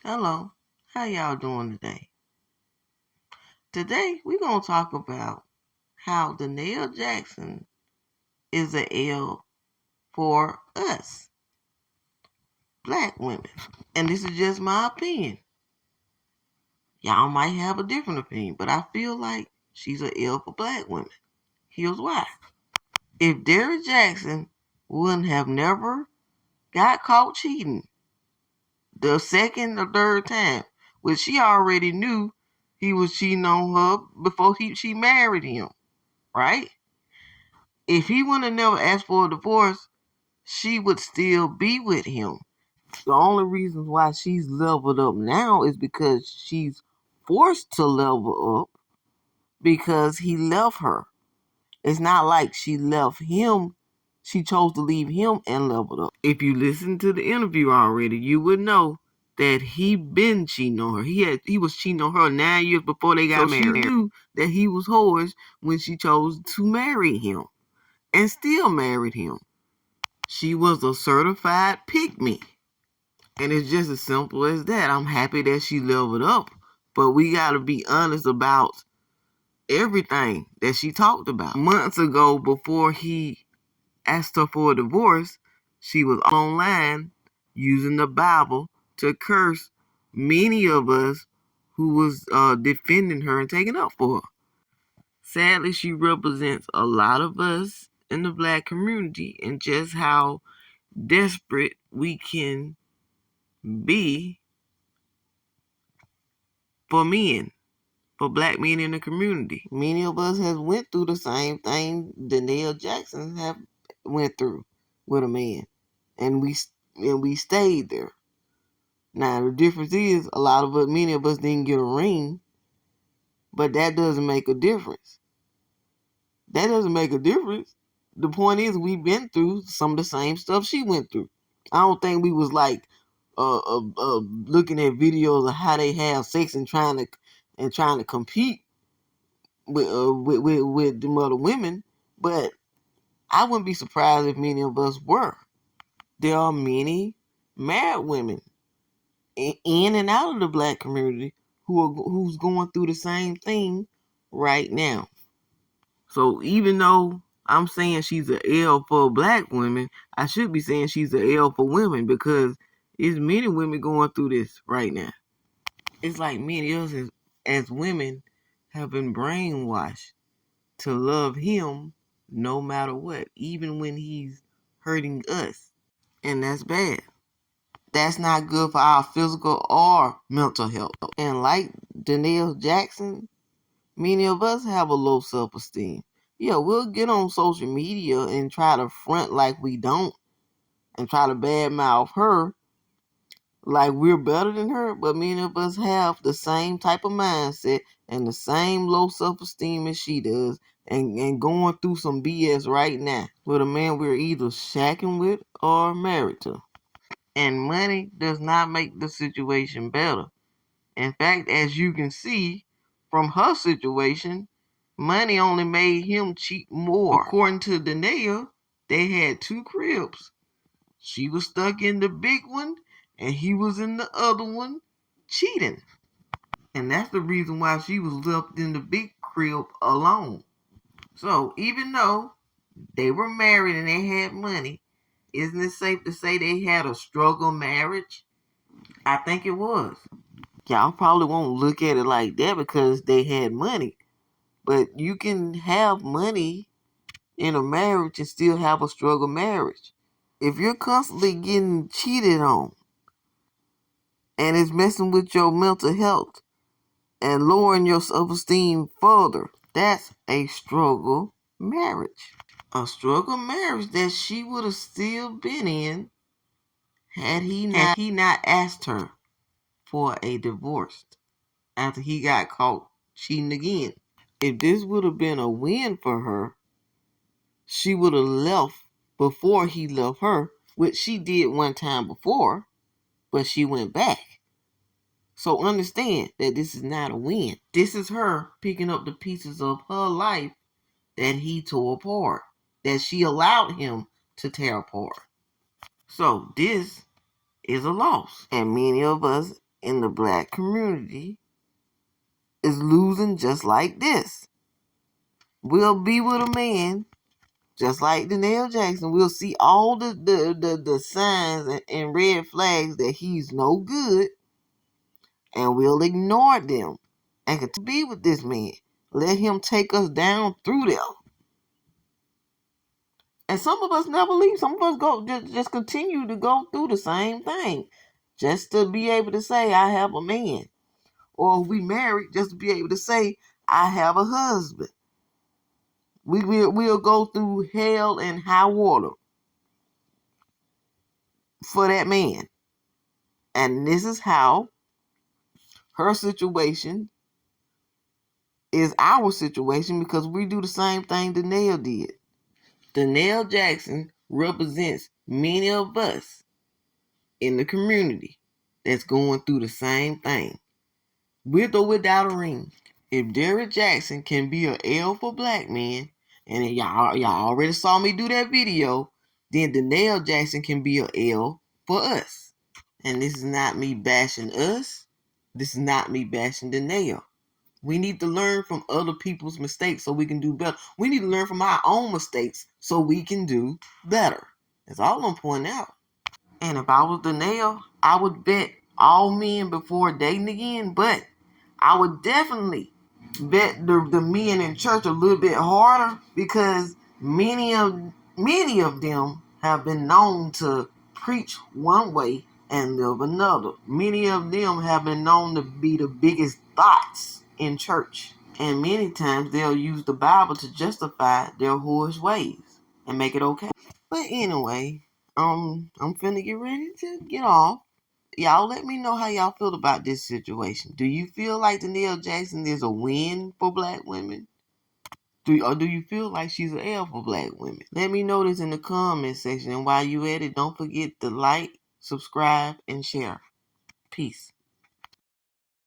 Hello, how y'all doing today? Today we're gonna talk about how Da'Naia Jaxn is a L for us, black women. And this is just my opinion. Y'all might have a different opinion, but I feel like she's a L for black women. Here's why. If Derrick Jaxn wouldn't have never got caught cheating the second or third time, which she already knew he was cheating on her before she married him, right? If he wouldn't have never asked for a divorce, she would still be with him. The only reason why she's leveled up now is because she's forced to level up because he left her. It's not like she left him. She chose to leave him and leveled up. If you listen to the interview already, you would know that he been cheating on her. He was cheating on her 9 years before they got married. So she knew that he was whorish when she chose to marry him and still married him. She was a certified pick-me. And it's just as simple as that. I'm happy that she leveled up, but we got to be honest about everything that she talked about. Months ago, before he asked her for a divorce, she was online using the Bible to curse many of us who was defending her and taking up for her. Sadly, she represents a lot of us in the black community and just how desperate we can be for men, for black men in the community. Many of us have went through the same thing Da'Naia Jaxn have went through with a man, and we stayed there. Now the difference is many of us didn't get a ring, but that doesn't make a difference. That doesn't make a difference. The point is, we've been through some of the same stuff she went through. I don't think we was like looking at videos of how they have sex and trying to compete with the other women, but I wouldn't be surprised if many of us were. There are many married women in and out of the black community who's going through the same thing right now. So even though I'm saying she's an L for black women, I should be saying she's an L for women because there's many women going through this right now. It's like many of us as women have been brainwashed to love him no matter what, even when he's hurting us. And that's bad. That's not good for our physical or mental health. And like Da'Naia Jaxn, many of us have a low self-esteem. Yeah, we'll get on social media and try to front like we don't and try to badmouth her like we're better than her, but many of us have the same type of mindset and the same low self-esteem as she does and going through some BS right now with a man we're either shacking with or married to. And money does not make the situation better. In fact, as you can see from her situation, money only made him cheat more. According to Da'Naia, they had 2 cribs. She was stuck in the big one, and he was in the other one cheating. And that's the reason why she was left in the big crib alone. So even though they were married and they had money, isn't it safe to say they had a struggle marriage? I think it was. Y'all probably won't look at it like that because they had money. But you can have money in a marriage and still have a struggle marriage. If you're constantly getting cheated on and it's messing with your mental health and lowering your self-esteem further, that's a struggle marriage. A struggle marriage that she would have still been in had he not asked her for a divorce after he got caught cheating again. If this would have been a win for her, she would have left before he left her, which she did one time before, but she went back. So understand that this is not a win. This is her picking up the pieces of her life that he tore apart, that she allowed him to tear apart. So this is a loss. And many of us in the black community is losing just like this. We'll be with a man just like Da'Naia Jaxn. We'll see all the signs and red flags that he's no good, and we'll ignore them and continue to be with this man. Let him take us down through them. And some of us never leave. Some of us go just continue to go through the same thing, just to be able to say I have a man, or we married just to be able to say I have a husband. We'll go through hell and high water for that man. And this is how her situation is our situation, because we do the same thing Da'Naia did. Da'Naia Jaxn represents many of us in the community that's going through the same thing, with or without a ring. If Derrick Jaxn can be an L for black men, and y'all already saw me do that video, then Da'Naia Jaxn can be an L for us. And this is not me bashing us. This is not me bashing Da'Naia. We need to learn from other people's mistakes so we can do better. We need to learn from our own mistakes so we can do better. That's all I'm pointing out. And if I was Da'Naia, I would vet all men before dating again, but I would definitely vet the men in church a little bit harder, because many of them have been known to preach one way and live another. Many of them have been known to be the biggest thoughts in church. And many times they'll use the Bible to justify their whorish ways and make it okay. But anyway, I'm finna get ready to get off. Y'all let me know how y'all feel about this situation. Do you feel like Da'Naia Jaxn is a win for black women? Or do you feel like she's an L for black women? Let me know this in the comment section. And while you at it, don't forget to like, subscribe, and share. Peace.